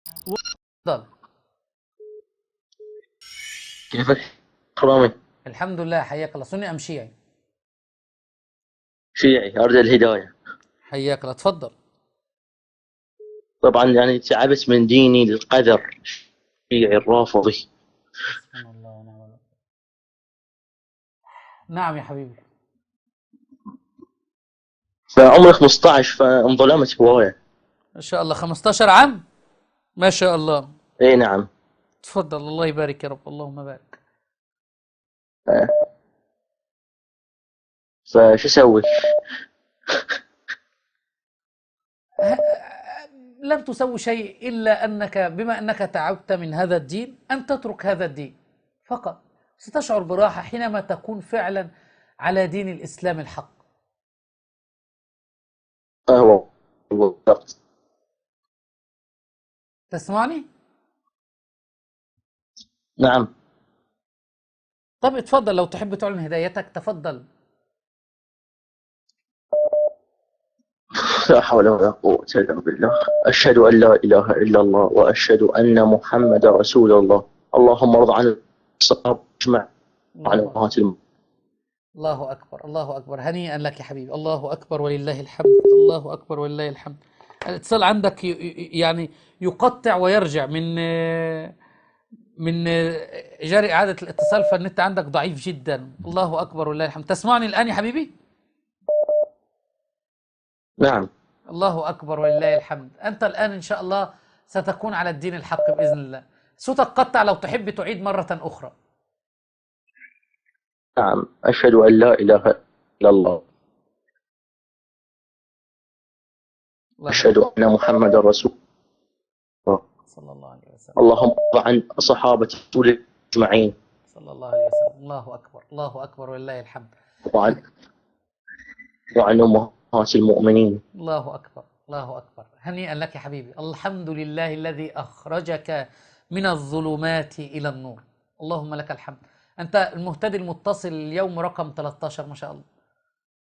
تفضل. كيفك رامي؟ الحمد لله، حياك الله. سني ام شيعي؟ شيعي أرجو الهداية. حياك الله، تفضل. طبعا يعني تعبت من ديني للقدر، الشيعي الرافضي. حسبنا الله ونعم الوكيل. نعم يا حبيبي. فعمري 15 فانظلمت هواية. ما شاء الله، 15 عام. ما شاء الله. اي نعم. تفضل، الله يبارك يا رب، اللهم بارك. ف- فشو اسوي؟ لن تسوي شيء إلا أنك بما أنك تعبت من هذا الدين أن تترك هذا الدين فقط. ستشعر براحة حينما تكون فعلا على دين الإسلام الحق. هو بالضبط. تسمعني؟ نعم. طب اتفضل، لو تحب تعلن هدايتك تفضل. لا حول ولا قوة إلا بالله. أشهد أن لا إله إلا الله وأشهد أن محمد رسول الله. اللهم ارض عن الصحابة أجمع، عن الله أكبر. أمهات الله أكبر، الله أكبر، هنيئا لك يا حبيبي. الله أكبر ولله الحمد، الله أكبر ولله الحمد. الاتصال عندك يعني يقطع ويرجع من جاري إعادة الاتصال، فالنت عندك ضعيف جدا. الله أكبر ولله الحمد. تسمعني الآن يا حبيبي؟ نعم. الله أكبر ولله الحمد. أنت الآن إن شاء الله ستكون على الدين الحق بإذن الله. صوتك قطع، لو تحب تعيد مرة أخرى. نعم أشهد أن لا إله إلا الله. الله أشهد أكبر. أن محمد رسول الله. صلى الله عليه وسلم. اللهم ارض عن صحابة رسول الله أجمعين، صلى الله عليه وسلم. الله أكبر، الله أكبر ولله الحمد. وعن وعن أمهات المؤمنين. الله أكبر، الله أكبر، هنيئا لك يا حبيبي. الحمد لله الذي أخرجك من الظلمات إلى النور. اللهم لك الحمد. أنت المهتدي المتصل اليوم رقم 13، ما شاء الله.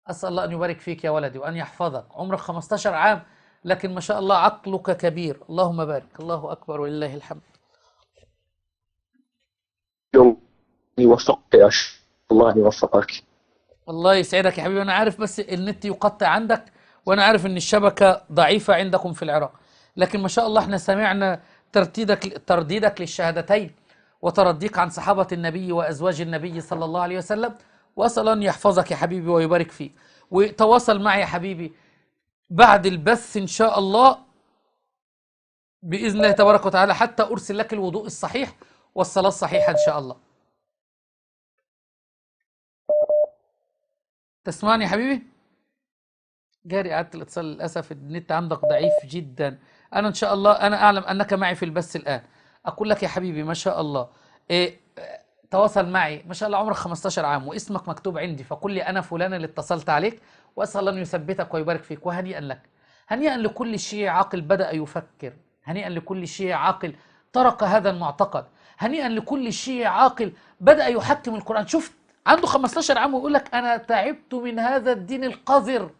أسأل الله أن يبارك فيك يا ولدي وأن يحفظك. عمرك 15 عام لكن ما شاء الله عقلك كبير. اللهم بارك. الله أكبر ولله الحمد. الله يوفقك يا شيخ، الله يوفقك. الله يسعدك يا حبيبي. أنا عارف بس النت يقطع عندك، وأنا عارف إن الشبكة ضعيفة عندكم في العراق، لكن ما شاء الله احنا سمعنا ترديدك للشهادتين وترديك عن صحابة النبي وأزواج النبي صلى الله عليه وسلم. وأسأل أن يحفظك يا حبيبي ويبارك فيك. وتواصل معي يا حبيبي بعد البث إن شاء الله بإذن الله تبارك وتعالى، حتى أرسل لك الوضوء الصحيح والصلاة الصحيحة إن شاء الله. تسمعني يا حبيبي؟ جاري إعادة الاتصال، للأسف النت عندك ضعيف جدا. أنا إن شاء الله أنا أعلم أنك معي في البث الآن. أقول لك يا حبيبي ما شاء الله، إيه، تواصل معي. ما شاء الله عمرك 15 عام واسمك مكتوب عندي، فقل لي أنا فلان اللي اتصلت عليك. وأسأل الله أن يثبتك ويبارك فيك. وهنيئا لك، هنيئا لكل شيء عاقل بدأ يفكر، هنيئا لكل شيء عاقل ترك هذا المعتقد، هنيئا لكل شيء عاقل بدأ يحكم القرآن. شفت عنده 15 عام ويقول لك أنا تعبت من هذا الدين القذر.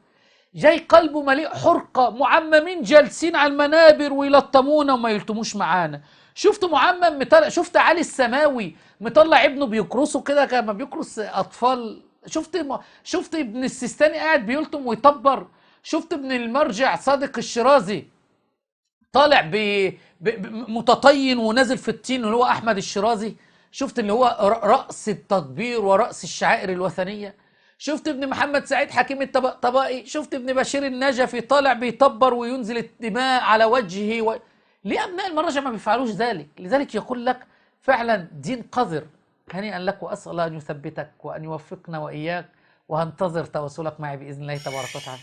جاي قلبه مليء حرقة، معممين جالسين على المنابر ويلطمونا وما يلتموش معانا. شفت معمم مطلع، شفت علي السماوي مطلع ابنه بيكرسه كده كما بيكرس اطفال. شفت ابن السيستاني قاعد بيلطم ويطبر. شفت ابن المرجع صادق الشيرازي طالع متطين ونازل في الطين اللي هو احمد الشيرازي. شفت اللي هو رأس التطبير ورأس الشعائر الوثنية. شفت ابن محمد سعيد حكيم الطبائي. شفت ابن بشير النجفي طالع بيطبر وينزل الدماء على وجهه ليه أبناء المرجع ما بيفعلوش ذلك؟ لذلك يقول لك فعلا دين قذر. هنيئا لك، وأسأل الله أن يثبتك وأن يوفقنا وإياك، وهنتظر تواصلك معي بإذن الله تبارك وتعالى.